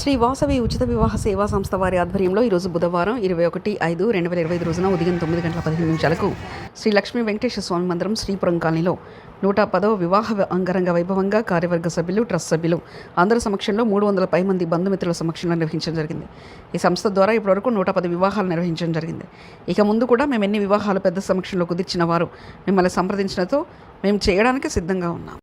శ్రీ వాసవి ఉచిత వివాహ సేవా సంస్థ వారి ఆధ్వర్యంలో ఈరోజు బుధవారం 21/5/2025 రోజున ఉదయం 9:15 శ్రీ లక్ష్మీ వెంకటేశ్వర స్వామి మందిరం శ్రీపురం కాలనీలో 110వ వివాహ అంగరంగ వైభవంగా కార్యవర్గ సభ్యులు, ట్రస్ట్ సభ్యులు అందరి సమక్షంలో 300 పై మంది బంధుమిత్రుల సమక్షంలో నిర్వహించడం జరిగింది. ఈ సంస్థ ద్వారా ఇప్పటివరకు 110 వివాహాలు నిర్వహించడం జరిగింది. ఇక ముందు కూడా మేము ఎన్ని వివాహాలు పెద్ద సమక్షంలో కుదిర్చిన వారు మిమ్మల్ని సంప్రదించినతో మేము చేయడానికి సిద్ధంగా ఉన్నాం.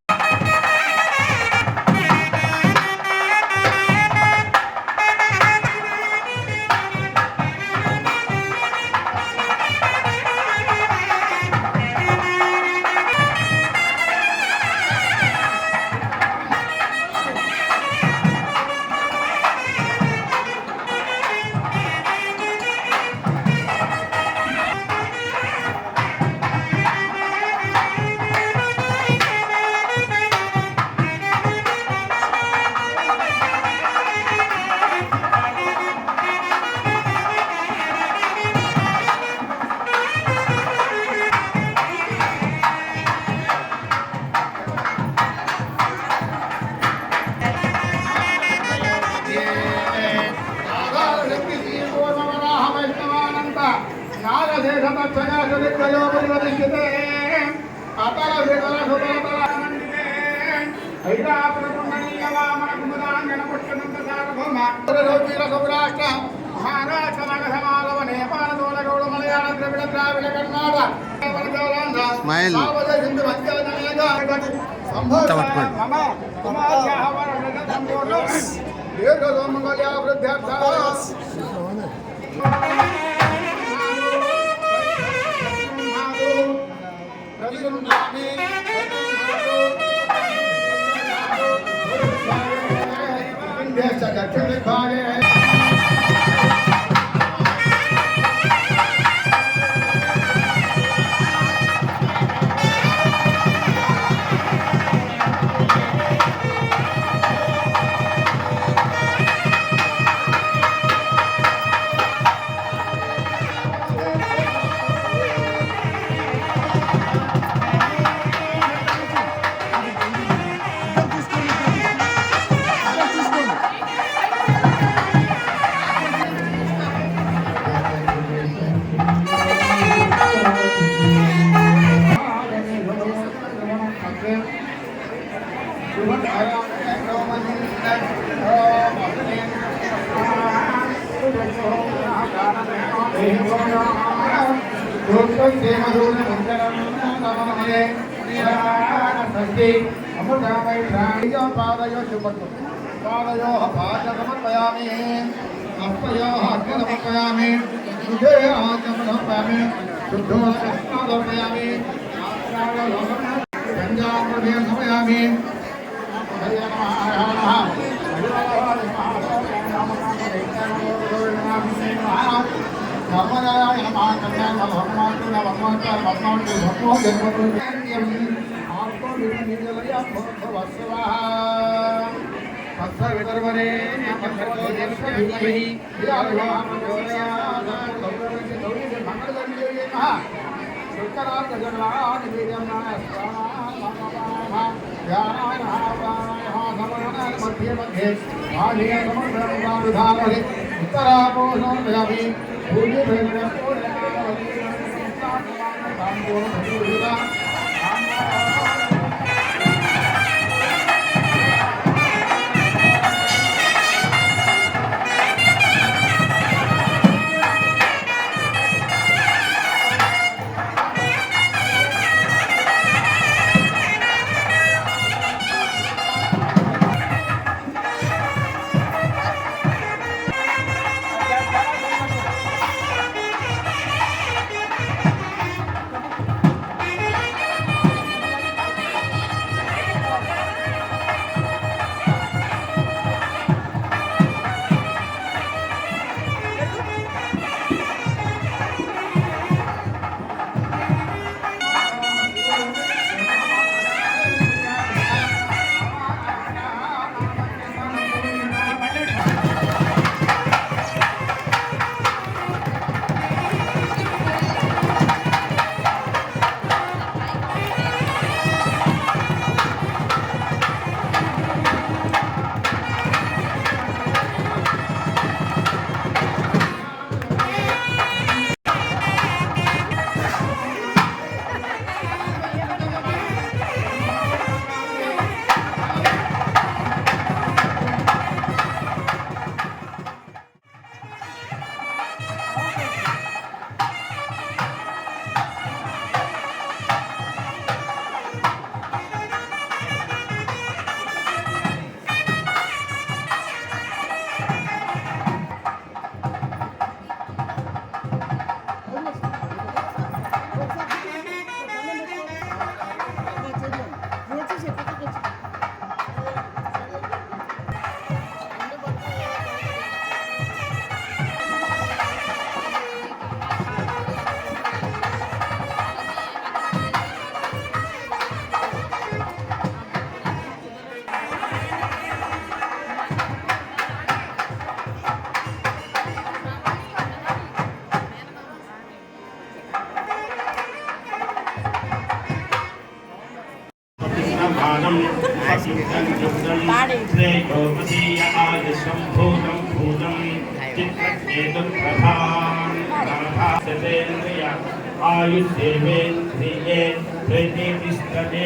आयुर्देवेन्द्रिये प्रतिष्ठते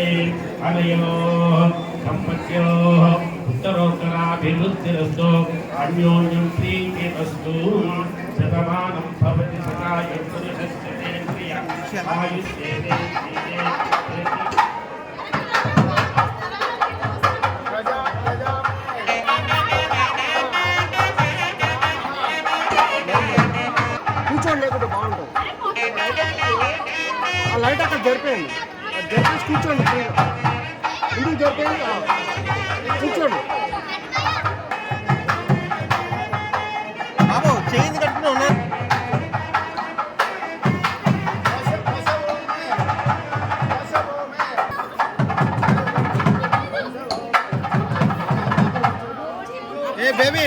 अनयो संपत्यो उत्तरोत्तराभिवृद्धिरस्तु अन्योन्यं प्रीतिरस्तु शतमानं भवति सदायं पुरुषस्य तेन्द्रिय आयुष्येवेन्द्रिये కూర్చోండి లేకుంటే బాగుంటుంది ఆ లైట్ అక్కడ జరిపేయండి జరిపేసి కూర్చోండి ఎందుకు జరిపేయండి కూర్చోండి బాబు చేయింది కట్టుకుని ఉన్నారు ఏ బేబీ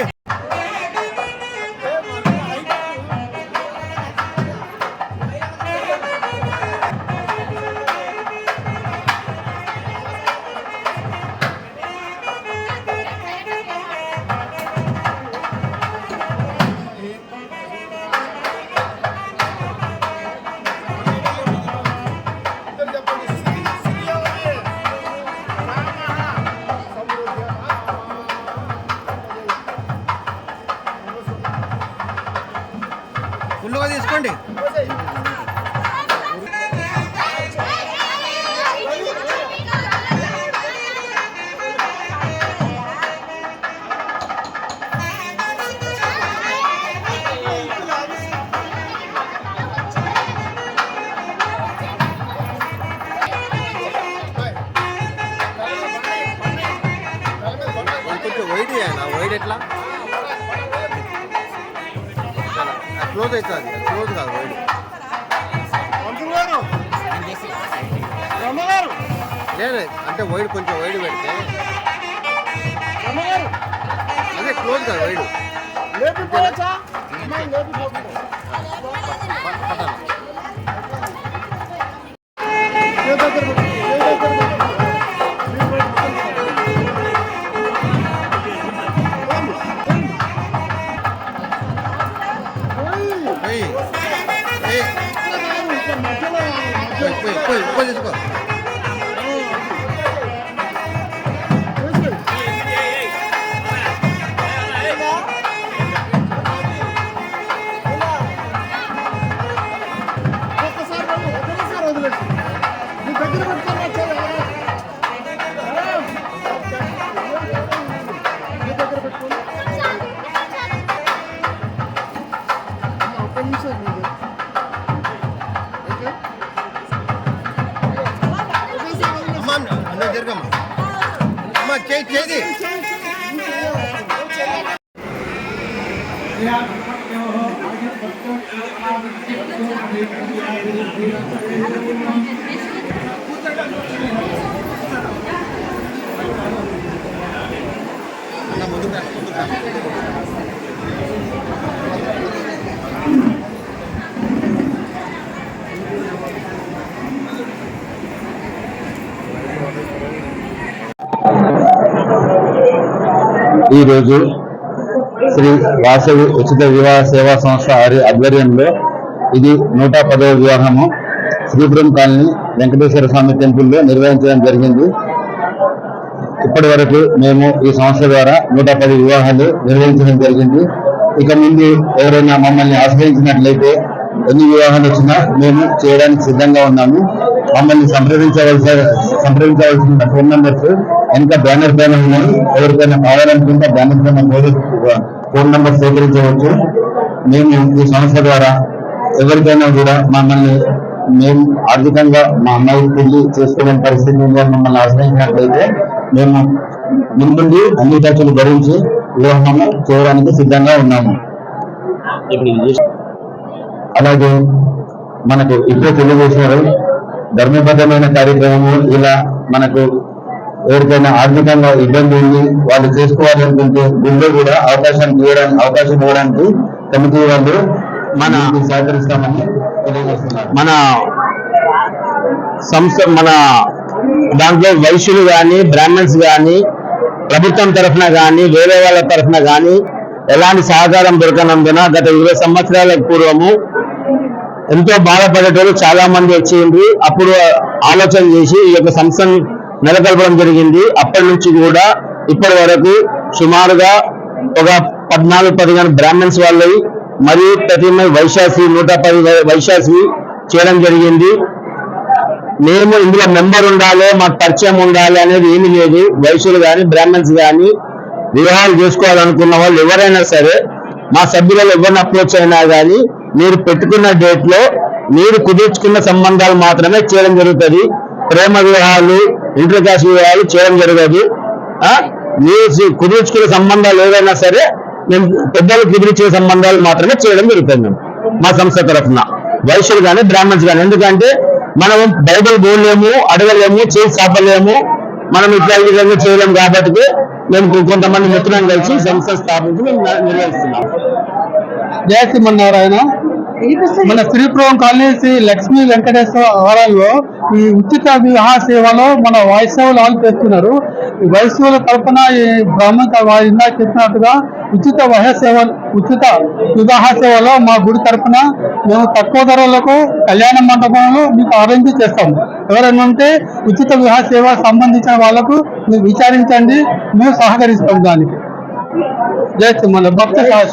ఫుల్గా తీసుకోండి కొంచెం వైట్ చేయాలి వైట్ ఎట్లా క్లోజ్ అవుతుంది క్లోజ్ కాదు వైడ్ లేదు అంటే వైడ్ కొంచెం వైడ్ పెడితే అదే క్లోజ్ కాదు వైడ్ తీసుకో జరగమ్మా అమ్మా చేది ఈరోజు శ్రీ వాసవి ఉచిత వివాహ సేవా సంస్థ ఆధ్వర్యంలో ఇది 110వ వివాహము శ్రీపురం కాలనీ వెంకటేశ్వర స్వామి టెంపుల్లో నిర్వహించడం జరిగింది. ఇప్పటి వరకు మేము ఈ సంస్థ ద్వారా 110 వివాహాలు నిర్వహించడం జరిగింది. ఇక ముందు ఎవరైనా మమ్మల్ని ఆశ్రయించినట్లయితే ఎన్ని వివాహాలు వచ్చినా మేము చేయడానికి సిద్ధంగా ఉన్నాము. మమ్మల్ని సంప్రదించవలసిన ఫోన్ నంబర్స్ ఇంకా బ్యానర్ పైన ఉన్నాయి. ఎవరికైనా కావాలనుకుంటే బ్యానర్ పైన ఫోన్ నంబర్ సేకరించవచ్చు. మేము ఈ సంస్థ ద్వారా ఎవరికైనా కూడా మేము ఆర్థికంగా మా అమ్మాయి పెళ్లి చేసుకోలేని పరిస్థితి మమ్మల్ని ఆశ్రయించినట్లయితే మేము ముందుండి అన్ని ఖర్చులు భరించి వివాహము చేయడానికి సిద్ధంగా ఉన్నాము. అలాగే మనకు ఇప్పుడే తెలియజేశారు ధర్మబద్ధమైన కార్యక్రమము. ఇలా మనకు ఎవరికైనా ఆర్థికంగా ఇబ్బంది ఉంది వాళ్ళు చేసుకోవాలనుకుంటే గుండె కూడా అవకాశం ఇవ్వడానికి కమిటీ వాళ్ళు సహకరిస్తామని తెలియజేస్తున్నారు. మన సంస్థ మన దాంట్లో వైశ్యులు కానీ బ్రాహ్మణ్స్ కానీ ప్రభుత్వం తరఫున కానీ వేరే వాళ్ళ తరఫున కానీ ఎలాంటి సహకారం దొరకనందున గత 20 సంవత్సరాల పూర్వము ఎంతో బాధపడేటోళ్ళు చాలా మంది వచ్చిండ్రు. అప్పుడు ఆలోచన చేసి ఈ యొక్క సంస్థను నెలకొల్పడం జరిగింది. అప్పటి నుంచి కూడా ఇప్పటి వరకు సుమారుగా ఒక 14-15 బ్రాహ్మణ్స్ వాళ్ళవి మరియు ప్రతి వైశాసి 110 వైశాసి చేయడం జరిగింది. మేము ఇందులో మెంబర్ ఉండాలి, మాకు పరిచయం ఉండాలి అనేది ఏమీ లేదు. వైశ్యులు కానీ బ్రాహ్మణ్స్ కానీ వివాహాలు చేసుకోవాలనుకున్న వాళ్ళు ఎవరైనా సరే మా సభ్యులలో ఎవరిని అప్రోచ్ అయినా కానీ మీరు పెట్టుకున్న డేట్ లో మీరు కుదుర్చుకున్న సంబంధాలు మాత్రమే చేయడం జరుగుతుంది. ప్రేమ వివాహాలు, ఇంటర్ కాస్ట్ వివాహాలు చేయడం జరగదు. మీరు కుదుర్చుకునే సంబంధాలు ఏవైనా సరే మేము పెద్దలు కుదిర్చే సంబంధాలు మాత్రమే చేయడం జరుగుతుంది మేము మా సంస్థ తరఫున, వైశ్యులు కానీ బ్రాహ్మణ్స్ కానీ. ఎందుకంటే మనం బైబిల్ పోలేము, అడగలేము, చేసి చాపలేము, మనం ఇట్లా ఈ విధంగా చేయలేము. కాబట్టి మేము కొంతమంది మిత్రులను కలిసి సంస్థ స్థాపించి మేము నిర్వహిస్తున్నాం. జయ శ్రీమన్నారాయణ. మన శ్రీపురం కాలనీ శ్రీ లక్ష్మీ వెంకటేశ్వర ఆలయంలో ఈ ఉచిత వివాహ సేవలో మన వైష్ణవులు వాళ్ళు చేస్తున్నారు. ఈ వైష్ణవుల తరఫున ఈ బ్రాహ్మణ వారు ఇందాక చెప్పినట్టుగా ఉచిత వివాహ సేవలో మా గుడి తరఫున మేము తక్కువ ధరలకు కళ్యాణ మండపంలో మీకు అరేంజ్ చేస్తాము. ఎవరైనా ఉంటే ఉచిత వివాహ సేవ సంబంధించిన వాళ్ళకు మీరు విచారించండి, మేము సహకరిస్తాం దానికి. జయ శ్రీమన్నారాయణ. భక్త సహాయ